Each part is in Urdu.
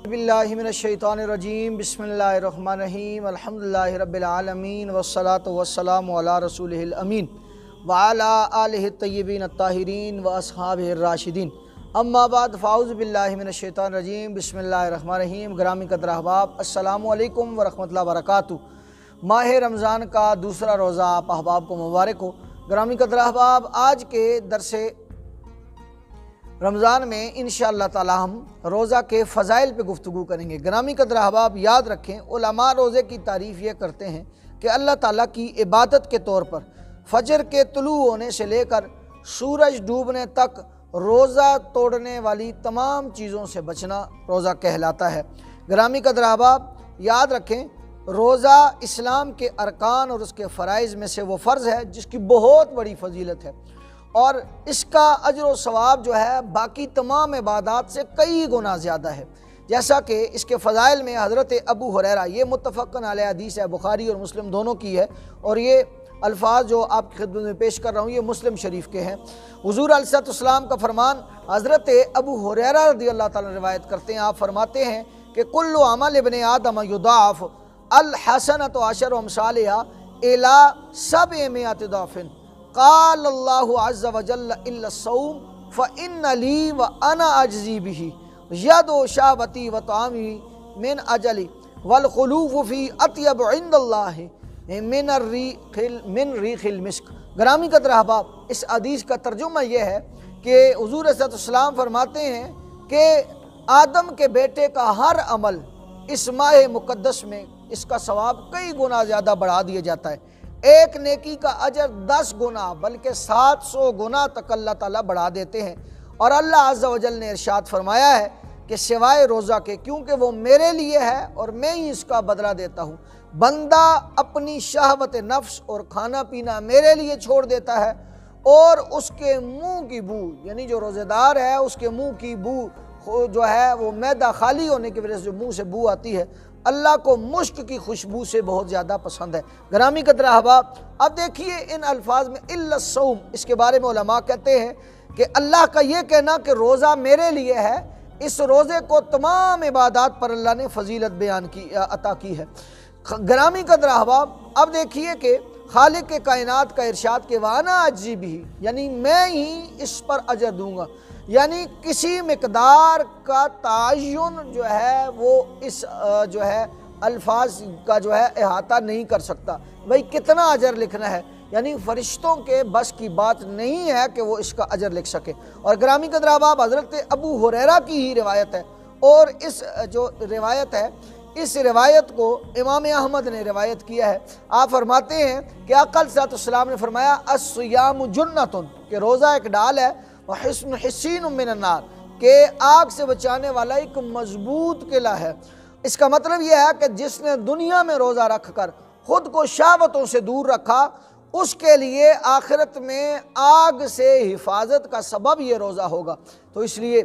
باللہ من الشیطان الرجیم بسم اللہ الرحمن الرحیم الحمدللہ رب العالمین والصلاة والسلام علی رسولہ الامین وعلی آلہ الطیبین الطاہرین واصحابہ الراشدین اما بعد فاعوذ باللہ من الشیطان الرجیم بسم اللہ الرحمن الرحیم۔ گرامی قدر احباب، السلام علیکم ورحمۃ اللہ وبرکاتہ۔ ماہ رمضان کا دوسرا روزہ آپ احباب کو مبارک ہو۔ گرامی قدر احباب، آج کے درس رمضان میں انشاءاللہ تعالی ہم روزہ کے فضائل پہ گفتگو کریں گے۔ گرامی قدر احباب، یاد رکھیں، علماء روزے کی تعریف یہ کرتے ہیں کہ اللہ تعالیٰ کی عبادت کے طور پر فجر کے طلوع ہونے سے لے کر سورج ڈوبنے تک روزہ توڑنے والی تمام چیزوں سے بچنا روزہ کہلاتا ہے۔ گرامی قدر احباب، یاد رکھیں، روزہ اسلام کے ارکان اور اس کے فرائض میں سے وہ فرض ہے جس کی بہت بڑی فضیلت ہے، اور اس کا اجر و ثواب جو ہے باقی تمام عبادات سے کئی گنا زیادہ ہے۔ جیسا کہ اس کے فضائل میں حضرت ابو ہریرہ، یہ متفقن علیہ حدیث ہے، بخاری اور مسلم دونوں کی ہے، اور یہ الفاظ جو آپ کی خدمت میں پیش کر رہا ہوں یہ مسلم شریف کے ہیں۔ حضور علیہ السلام کا فرمان حضرت ابو ہریرہ رضی اللہ تعالیٰ روایت کرتے ہیں، آپ فرماتے ہیں کہ کل عمل ابن آدم یضاعف الحسنۃ عشر امثالھا الی 700 ضعف قال اللہ عز وجل الا الصوم فإن لی وأنا اجزی بہ ید شہوتی وطعامی من اجلی والخلوف فی اطیب عند اللہ من ریح المسک۔ گرامی قدر احباب، اس حدیث کا ترجمہ یہ ہے کہ حضور صلی اللہ علیہ وسلم فرماتے ہیں کہ آدم کے بیٹے کا ہر عمل اس ماہ مقدس میں اس کا ثواب کئی گنا زیادہ بڑھا دیا جاتا ہے۔ ایک نیکی کا اجر 10 گنا بلکہ 700 گنا تک اللہ تعالیٰ بڑھا دیتے ہیں، اور اللہ عز و جل نے ارشاد فرمایا ہے کہ سوائے روزہ کے، کیونکہ وہ میرے لیے ہے اور میں ہی اس کا بدلہ دیتا ہوں۔ بندہ اپنی شہوت نفس اور کھانا پینا میرے لیے چھوڑ دیتا ہے، اور اس کے منہ کی بو، یعنی جو روزہ دار ہے اس کے منہ کی بو جو ہے وہ معدہ خالی ہونے کی وجہ سے جو منہ سے بو آتی ہے، اللہ کو مشک کی خوشبو سے بہت زیادہ پسند ہے۔ گرامی قدر احباب، اب دیکھیے ان الفاظ میں الا الصوم، اس کے بارے میں علماء کہتے ہیں کہ اللہ کا یہ کہنا کہ روزہ میرے لیے ہے، اس روزے کو تمام عبادات پر اللہ نے فضیلت بیان کی، عطا کی ہے۔ گرامی قدر احباب، اب دیکھیے کہ خالق کے کائنات کا ارشاد کہ وانا اجزی بھی، یعنی میں ہی اس پر اجر دوں گا، یعنی کسی مقدار کا تعین جو ہے وہ اس جو ہے الفاظ کا جو ہے احاطہ نہیں کر سکتا، بھئی کتنا اجر لکھنا ہے، یعنی فرشتوں کے بس کی بات نہیں ہے کہ وہ اس کا اجر لکھ سکے۔ اور گرامی قدر احباب، حضرت ابو ہریرہ کی ہی روایت ہے، اور اس جو روایت ہے اس روایت کو امام احمد نے روایت کیا ہے۔ آپ فرماتے ہیں کہ آقا صلی اللہ علیہ وسلم نے فرمایا الصیام جنۃ، کہ روزہ ایک ڈال ہے، وحصن حصین من النار، کہ آگ سے بچانے والا ایک مضبوط قلعہ ہے۔ اس کا مطلب یہ ہے کہ جس نے دنیا میں روزہ رکھ کر خود کو شہوتوں سے دور رکھا، اس کے لیے آخرت میں آگ سے حفاظت کا سبب یہ روزہ ہوگا۔ تو اس لیے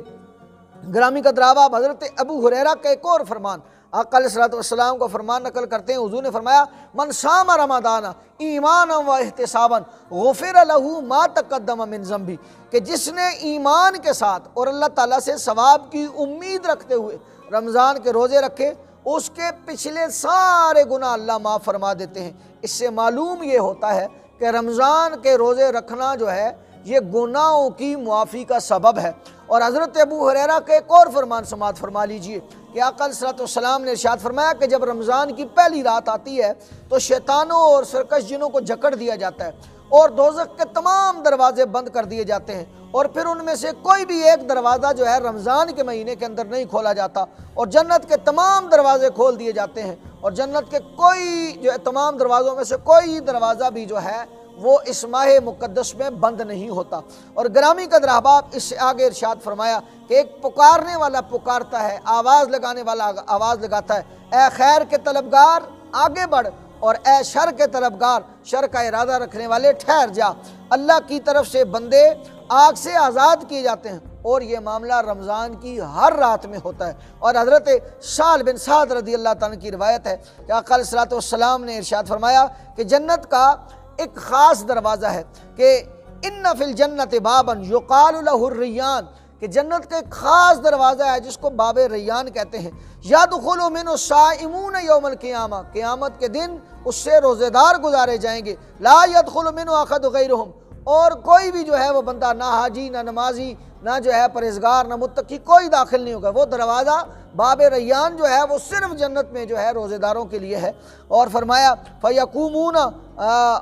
گرامی قدر احباب، حضرت ابو ہریرہ کا ایک اور فرمان، آقا علیہ السلام کو فرمان نقل کرتے ہیں، حضور نے فرمایا من صام رمضان ایمانا و احتسابا غفر لہ ما تقدم من ذنبہ، کہ جس نے ایمان کے ساتھ اور اللہ تعالیٰ سے ثواب کی امید رکھتے ہوئے رمضان کے روزے رکھے، اس کے پچھلے سارے گناہ اللہ معاف فرما دیتے ہیں۔ اس سے معلوم یہ ہوتا ہے کہ رمضان کے روزے رکھنا جو ہے یہ گناہوں کی معافی کا سبب ہے۔ اور حضرت ابو ہریرہ کے ایک اور فرمان سماعت فرما لیجئے کہ آقا صلی اللہ علیہ وسلم نے ارشاد فرمایا کہ جب رمضان کی پہلی رات آتی ہے تو شیطانوں اور سرکش جنوں کو جکڑ دیا جاتا ہے، اور دوزخ کے تمام دروازے بند کر دیے جاتے ہیں، اور پھر ان میں سے کوئی بھی ایک دروازہ جو ہے رمضان کے مہینے کے اندر نہیں کھولا جاتا، اور جنت کے تمام دروازے کھول دیے جاتے ہیں، اور جنت کے کوئی جو ہے تمام دروازوں میں سے کوئی دروازہ بھی جو ہے وہ اس ماہ مقدس میں بند نہیں ہوتا۔ اور گرامی قدر احباب، اس سے آگے ارشاد فرمایا کہ ایک پکارنے والا پکارتا ہے، آواز لگانے والا آواز لگاتا ہے، اے خیر کے طلبگار آگے بڑھ، اور اے شر کے طلبگار شر کا ارادہ رکھنے والے ٹھہر جا۔ اللہ کی طرف سے بندے آگ سے آزاد کیے جاتے ہیں، اور یہ معاملہ رمضان کی ہر رات میں ہوتا ہے۔ اور حضرت سہل بن سعد رضی اللہ تعالیٰ کی روایت ہے کہ آقا علیہ السلام نے ارشاد فرمایا کہ جنت کا ایک خاص دروازہ ہے کہ ان فی الجنت بابا یقال لہ الریان، کہ جنت کا ایک خاص دروازہ ہے جس کو باب ریان کہتے ہیں، یدخل منہ الصائمون یوم القیامہ، قیامت کے دن اس سے روزے دار گزارے جائیں گے، لا یدخل منہ احد غیرہم، اور کوئی بھی جو ہے وہ بندہ، نہ حاجی نہ نمازی نہ جو ہے پرہیزگار نہ متقی، کوئی داخل نہیں ہوگا۔ وہ دروازہ باب ریان جو ہے وہ صرف جنت میں جو ہے روزے داروں کے لیے ہے۔ اور فرمایا فیقومون،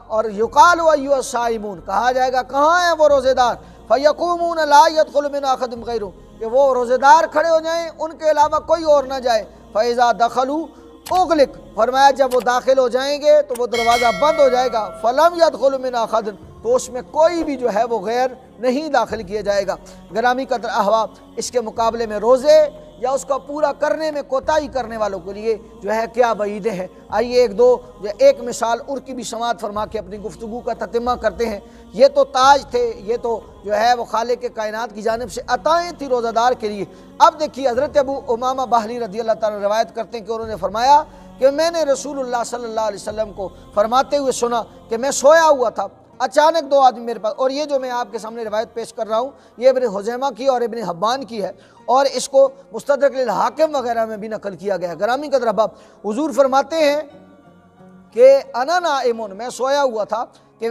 اور یقال ایھا الصائمون، کہا جائے گا کہاں ہیں وہ روزے دار، فیقومون لا يدخل من احد غیرہ، کہ وہ روزے دار کھڑے ہو جائیں، ان کے علاوہ کوئی اور نہ جائے، فاذا دخلوا اغلق، فرمایا جب وہ داخل ہو جائیں گے تو وہ دروازہ بند ہو جائے گا، فلم يدخل من احد، تو اس میں کوئی بھی جو ہے وہ غیر نہیں داخل کیا جائے گا۔ گرامی قدر احباب، اس کے مقابلے میں روزے یا اس کا پورا کرنے میں کوتاہی کرنے والوں کے لیے جو ہے کیا وعیدیں ہیں۔ آئیے ایک مثال اور کی بھی سماعت فرما کے اپنی گفتگو کا تتمہ کرتے ہیں۔ یہ تو تاج تھے، یہ تو جو ہے وہ خالق کائنات کی جانب سے عطائیں تھی روزہ دار کے لیے۔ اب دیکھیے حضرت ابو امامہ باہلی رضی اللہ تعالیٰ روایت کرتے ہیں کہ انہوں نے فرمایا کہ میں نے رسول اللہ صلی اللہ علیہ وسلم کو فرماتے ہوئے سنا کہ میں سویا ہوا تھا، اچانک دو آدمی میرے پاس، اور یہ جو میں آپ کے سامنے روایت پیش کر رہا ہوں یہ ابن خزیمہ کی اور ابن حبان کی ہے، اور اس کو مستدرک للحاکم وغیرہ میں بھی نقل کیا گیا ہے۔ گرامی قدر احباب، حضور فرماتے ہیں کہ انا نائمون، میں سویا ہوا تھا کہ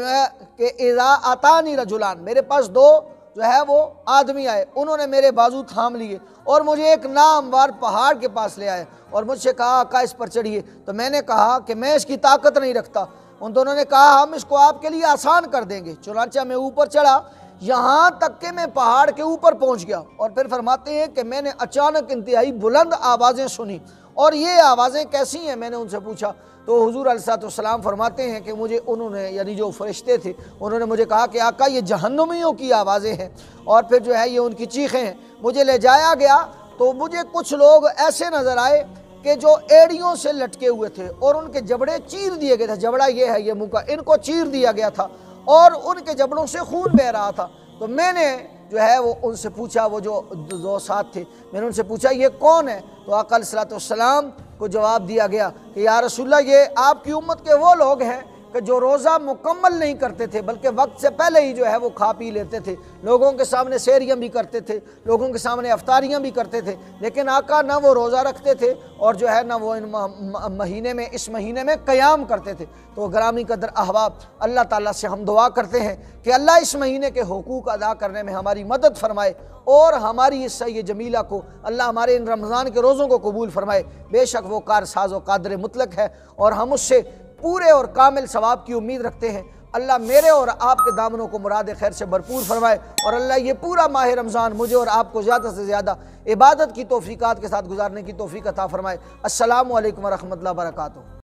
اذا اتانی رجلان، میرے پاس دو جو ہے وہ آدمی آئے، انہوں نے میرے بازو تھام لیے اور مجھے ایک ناموار پہاڑ کے پاس لے آئے اور مجھ سے کہا آقا اس پر چڑھیے، تو میں نے کہا کہ میں اس کی طاقت نہیں رکھتا۔ ان دونوں نے کہا ہم اس کو آپ کے لیے آسان کر دیں گے، چنانچہ میں اوپر چڑھا، یہاں تک کہ میں پہاڑ کے اوپر پہنچ گیا، اور پھر فرماتے ہیں کہ میں نے اچانک انتہائی بلند آوازیں سنی، اور یہ آوازیں کیسی ہیں، میں نے ان سے پوچھا تو حضور علیہ السلام فرماتے ہیں کہ مجھے انہوں نے، یعنی جو فرشتے تھے، انہوں نے مجھے کہا کہ آقا یہ جہنمیوں کی آوازیں ہیں، اور پھر جو ہے یہ ان کی چیخیں ہیں۔ مجھے لے جایا گیا تو مجھے کچھ لوگ ایسے نظر آئے کہ جو ایڑیوں سے لٹکے ہوئے تھے اور ان کے جبڑے چیر دیے گئے تھے، جبڑا یہ ہے یہ منہ کا، ان کو چیر دیا گیا تھا اور ان کے جبڑوں سے خون بہہ رہا تھا۔ تو میں نے جو ہے وہ ان سے پوچھا، وہ جو دو ساتھ تھے، میں نے ان سے پوچھا یہ کون ہے، تو آقا علیہ السلام کو جواب دیا گیا کہ یا رسول اللہ یہ آپ کی امت کے وہ لوگ ہیں کہ جو روزہ مکمل نہیں کرتے تھے بلکہ وقت سے پہلے ہی جو ہے وہ کھا پی لیتے تھے، لوگوں کے سامنے سحریاں بھی کرتے تھے، لوگوں کے سامنے افطاریاں بھی کرتے تھے، لیکن آقا نہ وہ روزہ رکھتے تھے اور جو ہے نہ وہ اس مہینے میں قیام کرتے تھے۔ تو گرامی قدر احباب، اللہ تعالیٰ سے ہم دعا کرتے ہیں کہ اللہ اس مہینے کے حقوق ادا کرنے میں ہماری مدد فرمائے اور ہماری اس سعی جمیلہ کو اللہ ہمارے ان رمضان کے روزوں کو قبول فرمائے۔ بے شک وہ کارساز و قادر مطلق ہے اور ہم اس سے پورے اور کامل ثواب کی امید رکھتے ہیں۔ اللہ میرے اور آپ کے دامنوں کو مراد خیر سے بھرپور فرمائے، اور اللہ یہ پورا ماہ رمضان مجھے اور آپ کو زیادہ سے زیادہ عبادت کی توفیقات کے ساتھ گزارنے کی توفیق عطا فرمائے۔ السلام علیکم ورحمۃ اللہ وبرکاتہ۔